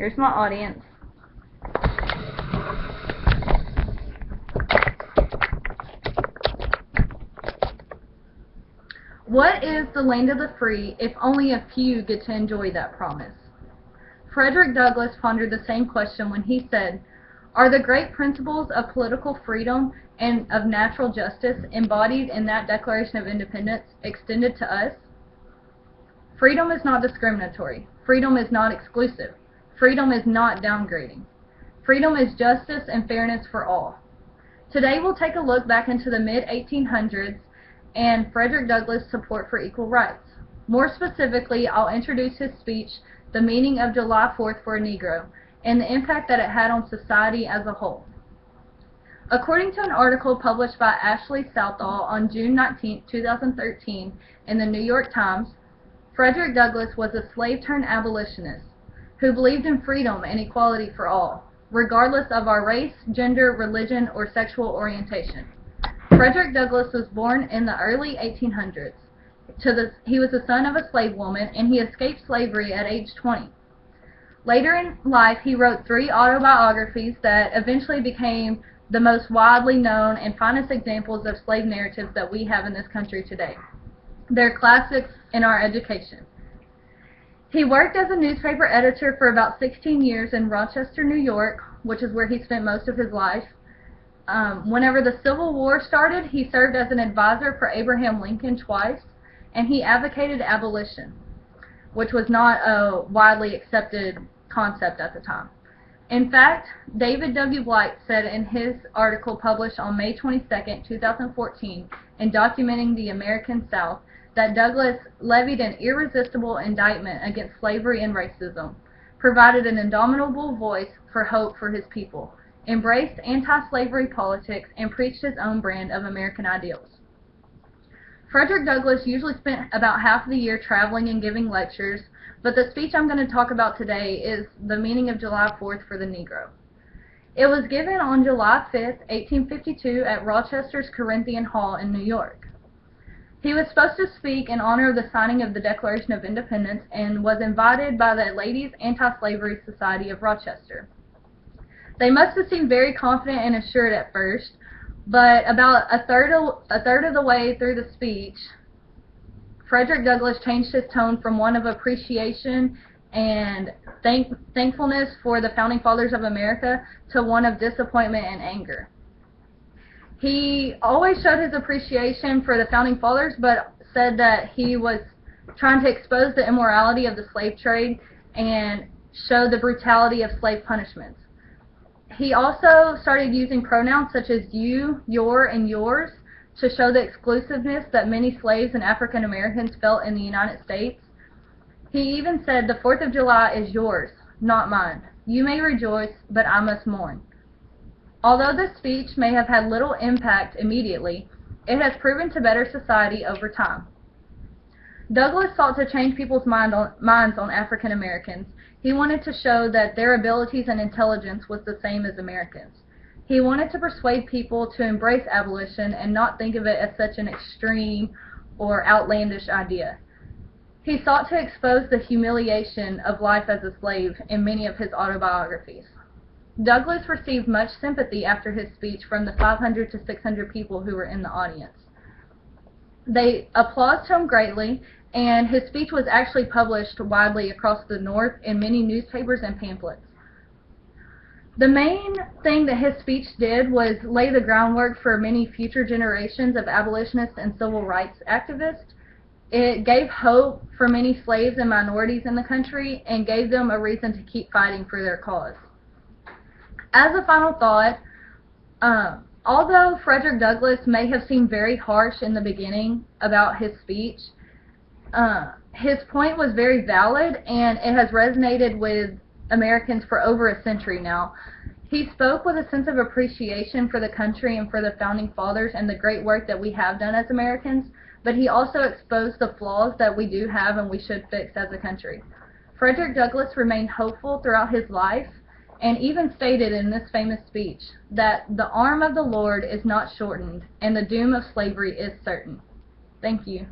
Here's my audience. What is the land of the free if only a few get to enjoy that promise? Frederick Douglass pondered the same question when he said, "Are the great principles of political freedom and of natural justice embodied in that Declaration of Independence extended to us?" Freedom is not discriminatory. Freedom is not exclusive. Freedom is not downgrading. Freedom is justice and fairness for all. Today we'll take a look back into the mid-1800s and Frederick Douglass' support for equal rights. More specifically, I'll introduce his speech, The Meaning of July 4th for a Negro, and the impact that it had on society as a whole. According to an article published by Ashley Southall on June 19, 2013 in the New York Times, Frederick Douglass was a slave-turned-abolitionist who believed in freedom and equality for all, regardless of our race, gender, religion, or sexual orientation. Frederick Douglass was born in the early 1800s. He was the son of a slave woman, and he escaped slavery at age 20. Later in life, he wrote 3 autobiographies that eventually became the most widely known and finest examples of slave narratives that we have in this country today. They're classics in our education. He worked as a newspaper editor for about 16 years in Rochester, New York, which is where he spent most of his life. Whenever the Civil War started, he served as an advisor for Abraham Lincoln twice, and he advocated abolition, which was not a widely accepted concept at the time. In fact, David W. Blight said in his article published on May 22, 2014, in Documenting the American South, that Douglass levied an irresistible indictment against slavery and racism, provided an indomitable voice for hope for his people, embraced anti-slavery politics, and preached his own brand of American ideals. Frederick Douglass usually spent about half of the year traveling and giving lectures, but the speech I'm going to talk about today is The Meaning of July 4th for the Negro. It was given on July 5th, 1852 at Rochester's Corinthian Hall in New York. He was supposed to speak in honor of the signing of the Declaration of Independence and was invited by the Ladies' Anti-Slavery Society of Rochester. They must have seemed very confident and assured at first, but about a third of the way through the speech, Frederick Douglass changed his tone from one of appreciation and thankfulness for the Founding Fathers of America to one of disappointment and anger. He always showed his appreciation for the Founding Fathers, but said that he was trying to expose the immorality of the slave trade and show the brutality of slave punishments. He also started using pronouns such as you, your, and yours to show the exclusiveness that many slaves and African Americans felt in the United States. He even said, "The 4th of July is yours, not mine. You may rejoice, but I must mourn." Although this speech may have had little impact immediately, it has proven to better society over time. Douglass sought to change people's minds on African Americans. He wanted to show that their abilities and intelligence was the same as Americans. He wanted to persuade people to embrace abolition and not think of it as such an extreme or outlandish idea. He sought to expose the humiliation of life as a slave in many of his autobiographies. Douglass received much sympathy after his speech from the 500 to 600 people who were in the audience. They applauded him greatly, and his speech was actually published widely across the North in many newspapers and pamphlets. The main thing that his speech did was lay the groundwork for many future generations of abolitionists and civil rights activists. It gave hope for many slaves and minorities in the country and gave them a reason to keep fighting for their cause. As a final thought, although Frederick Douglass may have seemed very harsh in the beginning about his speech, his point was very valid, and it has resonated with Americans for over a century now. He spoke with a sense of appreciation for the country and for the Founding Fathers and the great work that we have done as Americans, but he also exposed the flaws that we do have and we should fix as a country. Frederick Douglass remained hopeful throughout his life, and even stated in this famous speech that the arm of the Lord is not shortened and the doom of slavery is certain. Thank you.